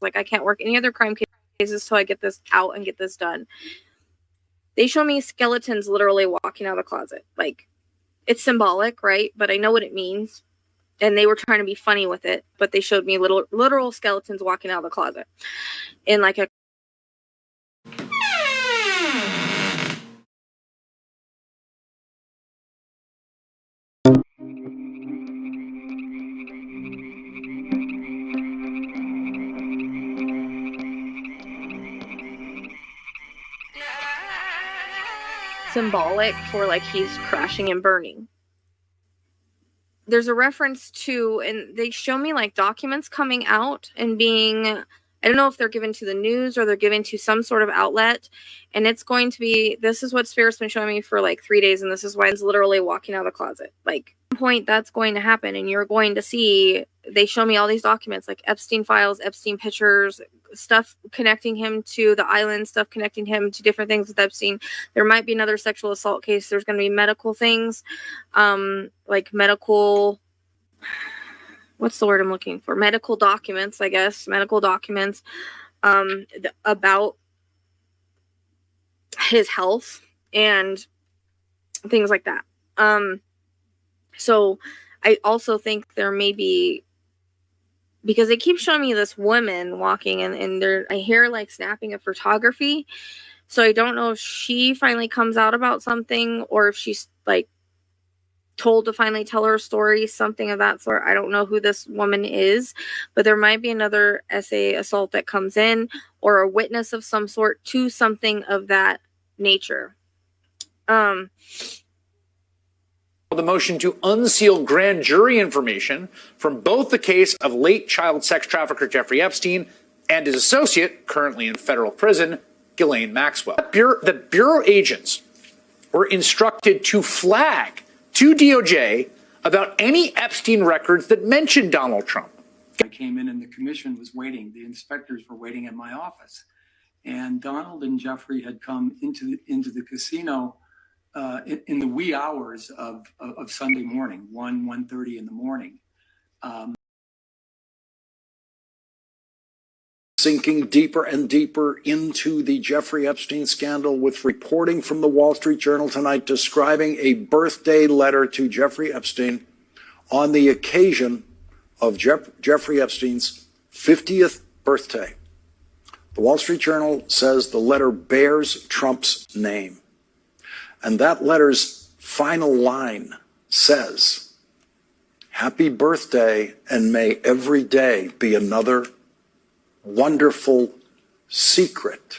like, I can't work any other crime cases till I get this out and get this done. They show me skeletons literally walking out of the closet. Like, it's symbolic, right? But I know what it means. And they were trying to be funny with it, but they showed me literal skeletons walking out of the closet in like a symbolic for like he's crashing and burning. There's a reference to, and they show me like documents coming out and being, I don't know if they're given to the news or they're given to some sort of outlet, and it's going to be, this is what Spirit's been showing me for like 3 days, and this is why it's literally walking out of the closet. Like, at some point that's going to happen, and you're going to see, they show me all these documents, like Epstein files, Epstein pictures, stuff connecting him to the island, stuff connecting him to different things with Epstein. There might be another sexual assault case. There's going to be medical things, like medical, what's the word I'm looking for? Medical documents, I guess. Medical documents about his health and things like that. So I also think there may be, because they keep showing me this woman walking and I hear like snapping of photography. So I don't know if she finally comes out about something or if she's like told to finally tell her story, something of that sort. I don't know who this woman is, but there might be another SA assault that comes in or a witness of some sort to something of that nature. The motion to unseal grand jury information from both the case of late child sex trafficker Jeffrey Epstein and his associate, currently in federal prison, Ghislaine Maxwell. The Bureau agents were instructed to flag to DOJ about any Epstein records that mentioned Donald Trump. I came in and the commission was waiting. The inspectors were waiting in my office. And Donald and Jeffrey had come into the casino in the wee hours of Sunday morning, 1:30 in the morning. Sinking deeper and deeper into the Jeffrey Epstein scandal with reporting from the Wall Street Journal tonight describing a birthday letter to Jeffrey Epstein on the occasion of Jeffrey Epstein's 50th birthday. The Wall Street Journal says the letter bears Trump's name. And that letter's final line says, "Happy birthday, and may every day be another wonderful secret."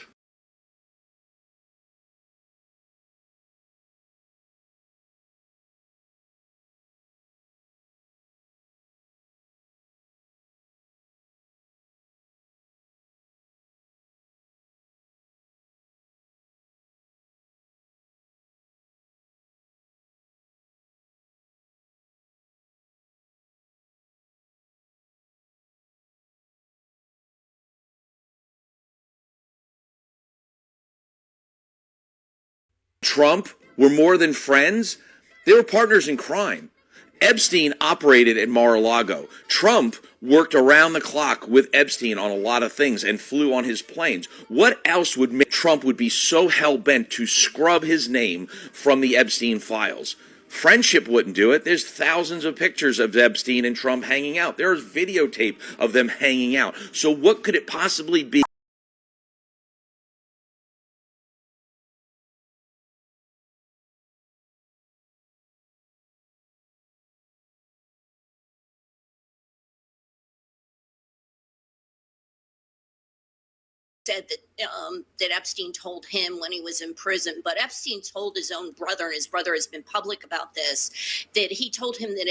Trump were more than friends. They were partners in crime. Epstein operated at Mar-a-Lago. Trump worked around the clock with Epstein on a lot of things and flew on his planes. What else would make Trump would be so hell-bent to scrub his name from the Epstein files? Friendship wouldn't do it. There's thousands of pictures of Epstein and Trump hanging out. There's videotape of them hanging out. So what could it possibly be? Said that Epstein told him when he was in prison, but Epstein told his own brother, and his brother has been public about this, that he told him that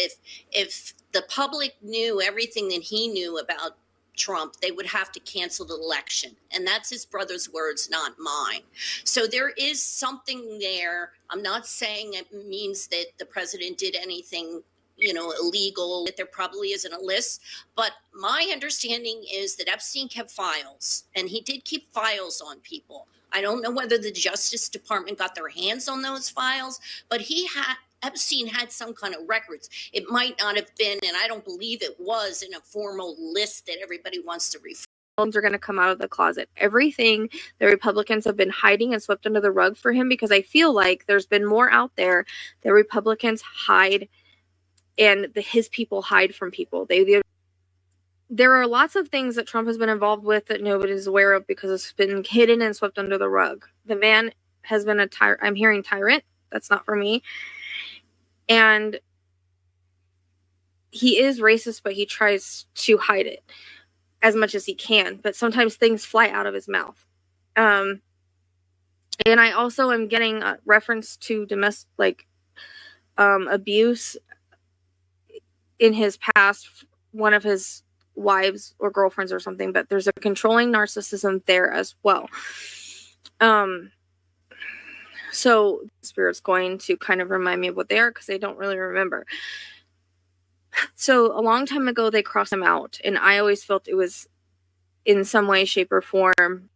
if the public knew everything that he knew about Trump, they would have to cancel the election. And that's his brother's words, not mine. So there is something there. I'm not saying it means that the president did anything illegal, that there probably isn't a list. But my understanding is that Epstein kept files, and he did keep files on people. I don't know whether the Justice Department got their hands on those files, but Epstein had some kind of records. It might not have been, and I don't believe it was, in a formal list that everybody wants to refer are going to come out of the closet. Everything the Republicans have been hiding and swept under the rug for him, because I feel like there's been more out there that Republicans hide and his people hide from people. There are lots of things that Trump has been involved with that nobody's aware of because it's been hidden and swept under the rug. The man has been a tyrant. I'm hearing tyrant. That's not for me. And he is racist, but he tries to hide it as much as he can. But sometimes things fly out of his mouth. And I also am getting a reference to domestic abuse in his past. One of his wives or girlfriends or something, but there's a controlling narcissism there as well. So Spirit's going to kind of remind me of what they are, because I don't really remember. So a long time ago they crossed him out, and I always felt it was in some way, shape, or form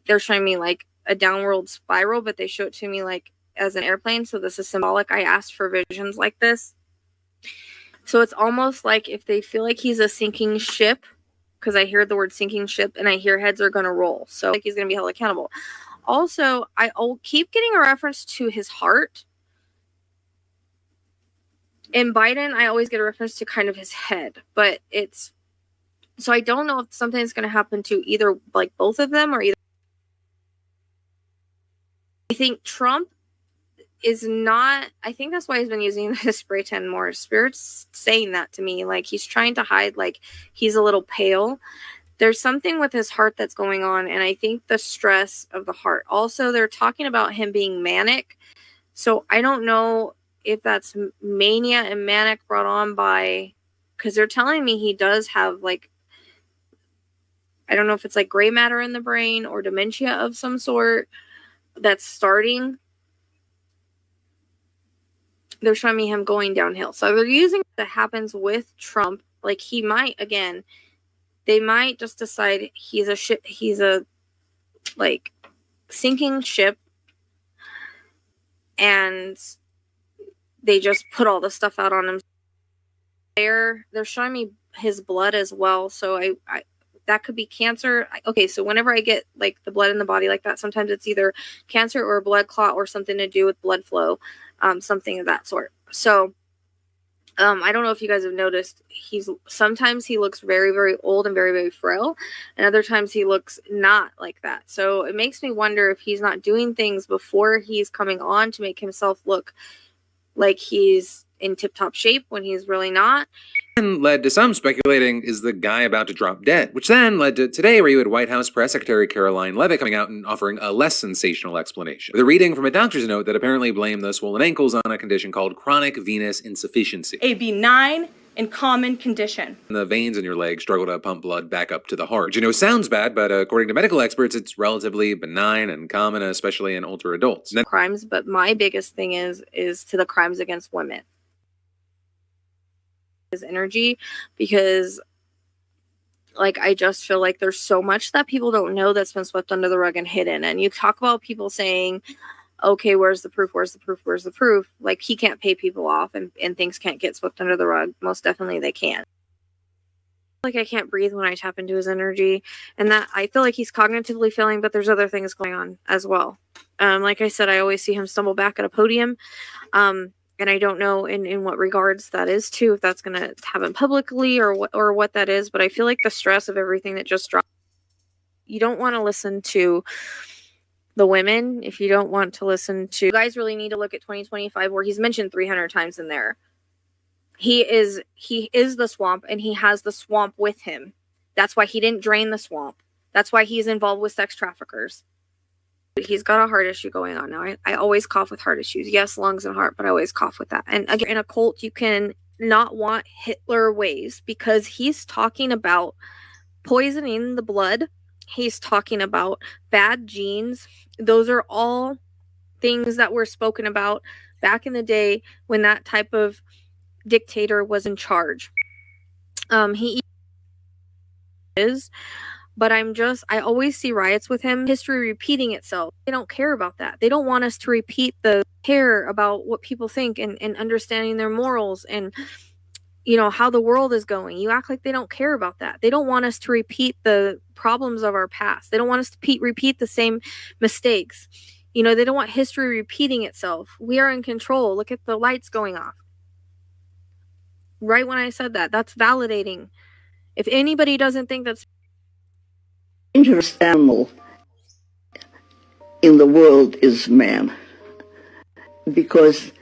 they're showing me like a downward spiral, but they show it to me like as an airplane. So this is symbolic. I asked for visions like this. So it's almost like if they feel like he's a sinking ship, because I hear the word sinking ship and I hear heads are going to roll. So like he's going to be held accountable. Also, I'll keep getting a reference to his heart. In Biden, I always get a reference to kind of his head, but so I don't know if something's going to happen to either like both of them or either. I think Trump is not, I think that's why he's been using the spray tan more. Spirit's saying that to me, like he's trying to hide, like he's a little pale. There's something with his heart that's going on, and I think the stress of the heart. Also, they're talking about him being manic, so I don't know if that's mania and manic brought on by, because they're telling me he does have like, I don't know if it's like gray matter in the brain or dementia of some sort that's starting. They're showing me him going downhill. So they're using that happens with Trump. Like he might, again, they might just decide he's a like sinking ship, and they just put all the stuff out on him. They're showing me his blood as well. So I that could be cancer. Okay, so whenever I get like the blood in the body like that, sometimes it's either cancer or a blood clot or something to do with blood flow, something of that sort. So I don't know if you guys have noticed, sometimes he looks very, very old and very, very frail, and other times he looks not like that. So it makes me wonder if he's not doing things before he's coming on to make himself look like he's in tip-top shape when he's really not. And led to some speculating, is the guy about to drop dead? Which then led to today, where you had White House Press Secretary Caroline Leavitt coming out and offering a less sensational explanation. With a reading from a doctor's note that apparently blamed the swollen ankles on a condition called chronic venous insufficiency. A benign and common condition. The veins in your leg struggle to pump blood back up to the heart. You know, sounds bad, but according to medical experts, it's relatively benign and common, especially in older adults. Crimes, but my biggest thing is to the crimes against women. His energy, because like I just feel like there's so much that people don't know that's been swept under the rug and hidden. And you talk about people saying, okay, where's the proof? Where's the proof? Where's the proof? Like he can't pay people off and things can't get swept under the rug. Most definitely they can. Like I can't breathe when I tap into his energy, and that I feel like he's cognitively failing, but there's other things going on as well. Like I said, I always see him stumble back at a podium. And I don't know in what regards that is too, if that's going to happen publicly or what that is. But I feel like the stress of everything that just dropped, you don't want to listen to the women. If you don't want to listen to, you guys really need to look at 2025, where he's mentioned 300 times in there. He is the swamp, and he has the swamp with him. That's why he didn't drain the swamp. That's why he's involved with sex traffickers. He's got a heart issue going on now. I always cough with heart issues. Yes, lungs and heart, but I always cough with that. And again, in a cult, you can not want Hitler ways, because he's talking about poisoning the blood. He's talking about bad genes. Those are all things that were spoken about back in the day when that type of dictator was in charge. He is. But I always see riots with him, history repeating itself. They don't care about that. They don't want us to repeat the care about what people think and understanding their morals. And how the world is going. You act like they don't care about that. They don't want us to repeat the problems of our past. They don't want us to repeat the same mistakes. They don't want history repeating itself. We are in control. Look at the lights going off. Right when I said that, that's validating. If anybody doesn't think that's dangerous animal in the world is man, because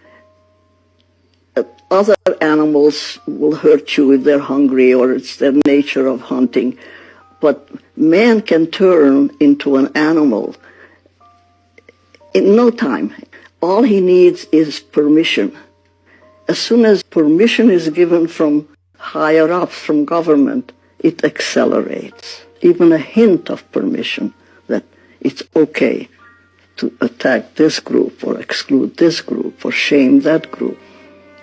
other animals will hurt you if they're hungry or it's their nature of hunting. But man can turn into an animal in no time. All he needs is permission. As soon as permission is given from higher up, from government, it accelerates. Even a hint of permission that it's okay to attack this group or exclude this group or shame that group.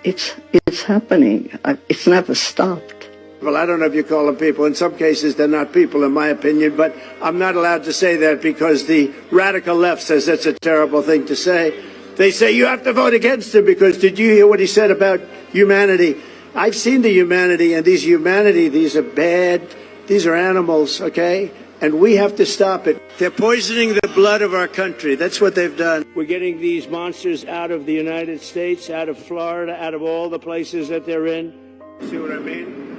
It's happening. It's never stopped. Well, I don't know if you call them people. In some cases, they're not people, in my opinion, but I'm not allowed to say that because the radical left says that's a terrible thing to say. They say you have to vote against him because did you hear what he said about humanity? I've seen the humanity, and these are bad. These are animals, okay? And we have to stop it. They're poisoning the blood of our country. That's what they've done. We're getting these monsters out of the United States, out of Florida, out of all the places that they're in. See what I mean?